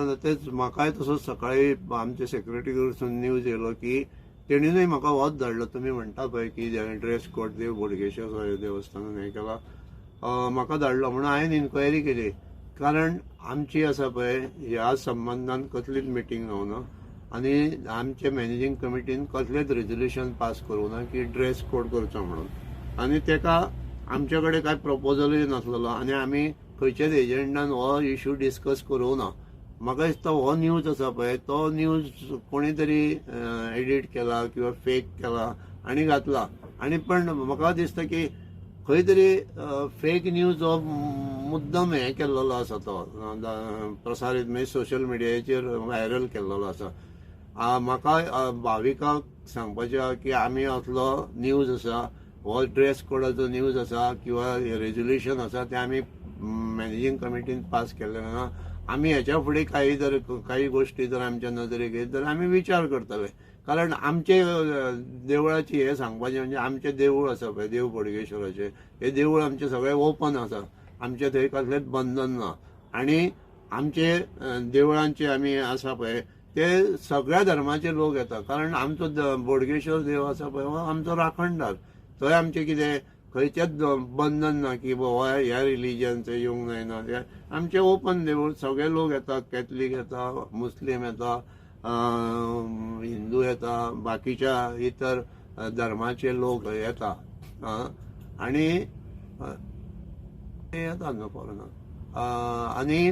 ना तेच म्हाकाय तसोच सकाळी आमच्या सेक्रेटरी कडसून न्यूज येयलो की तेणीनूय म्हाका वोच धाडलो. तुमी म्हणटा पळय की ड्रेस कोड देव बोडगेश्वर देवस्थानान हें केला, म्हाका धाडलो म्हणून हांवें इन्क्वायरी केली. कारण आमची आसा पळय ह्या संबंधान कसलीच मिटींग जावना आनी आमचे मॅनेजींग कमिटीन कसलेंच रेजोल्युशन पास करूं ना की ड्रेस कोड करचो म्हणून. आनी तेका आमचे कडेन कांय प्रपोजलूय नासलेलो आनी आमी खंयच्याच एजंडान हो इश्यू डिस्कस करूं ना. म्हाका दिसता हो न्यूज आसा पळय तो न्यूज कोणी तरी एडिट केला किंवा फेक केला आनी घातला. आनी पण म्हाका दिसता की खंय तरी फेक न्यूज हो मुद्दम हें केल्लो आसा, तो प्रसारीत म्हणजे सोशल मिडियाचेर व्हायरल केल्लो आसा. म्हाका भाविकाक सांगपाचें आहा की आमी असलो न्यूज आसा, हो ड्रेस कोडाचो न्यूज आसा किंवा रेजोल्युशन आसा तें आमी मॅनेजींग कमिटीन पास केल्लें ना. आमी हेच्या फुडें काही गोश्टी जर आमच्या नदरेक येत जाल्यार आमी विचार करतले. कारण आमचे देवळाची हें सांगपाचें म्हणजे आमचें देवूळ आसा पळय देव बोडगेश्वराचें, हें देवूळ आमचें सगळें ओपन आसा, आमचें थंय कसलेंच बंधन ना. आनी आमचे देवळांचे आमी आसा पळय ते सगळ्या धर्माचे लोक येतात. कारण आमचो बोडगेश्वर देव आसा पळय हो आमचो राखणदार. थंय आमचें कितें खंयचेच बंधन ना की बाबा ह्या रिलीजनचे येवंक जायना. आमचें ओपन देवूळ, सगळे लोक येतात, कॅथलीक येता, मुस्लीम येता, हिंदू येता, बाकीच्या इतर धर्माचे लोक येता आनी येतात न्हू फॉरेनर आनी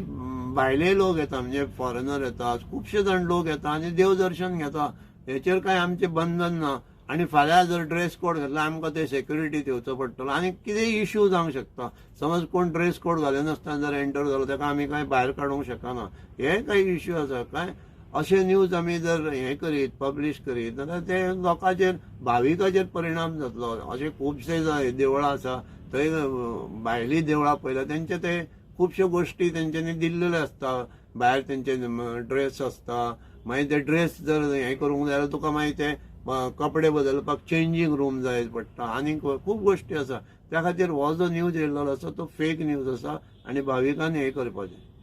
भायले लोक येता म्हणजे फॉरेनर येतात, खुबशे जाण लोक येता आनी देवदर्शन घेता. हेचेर कांय आमचें बंधन ना. आनी फाल्यां जर ड्रेस कोड घातला आमकां ते सेक्युरिटी दिवचो पडटलो आनी कितेंय इश्यू जावंक शकता. समज कोण ड्रेस कोड घालनासतना जर एंटर जालो तेका आमी कांय भायर काडूंक शकना. हे काही इश्यू आसा काय अशे न्यूज आमी जर हें करीत पब्लीश करीत जाल्यार ते लोकांचेर भाविकाचेर परिणाम जातलो. अशे खुबशे देवळां आसा थंय भायलीं देवळां पळयल्यार तेंचे ते खुबश्यो गोश्टी तेंच्यांनी दिल्लेल्यो आसता. भायर तेंचे ड्रेस आसता, मागीर ते ड्रेस जर हें करूंक जाय जाल्यार तुका मागीर ते कपडे बदलपाक चेंजींग रूम जाय पडटा आनी खूब गोश्टी आसा. त्या खातीर हो जो न्यूज येयल्लो आसा तो फेक न्यूज आसा आनी भाविकांनी हें करपाचें.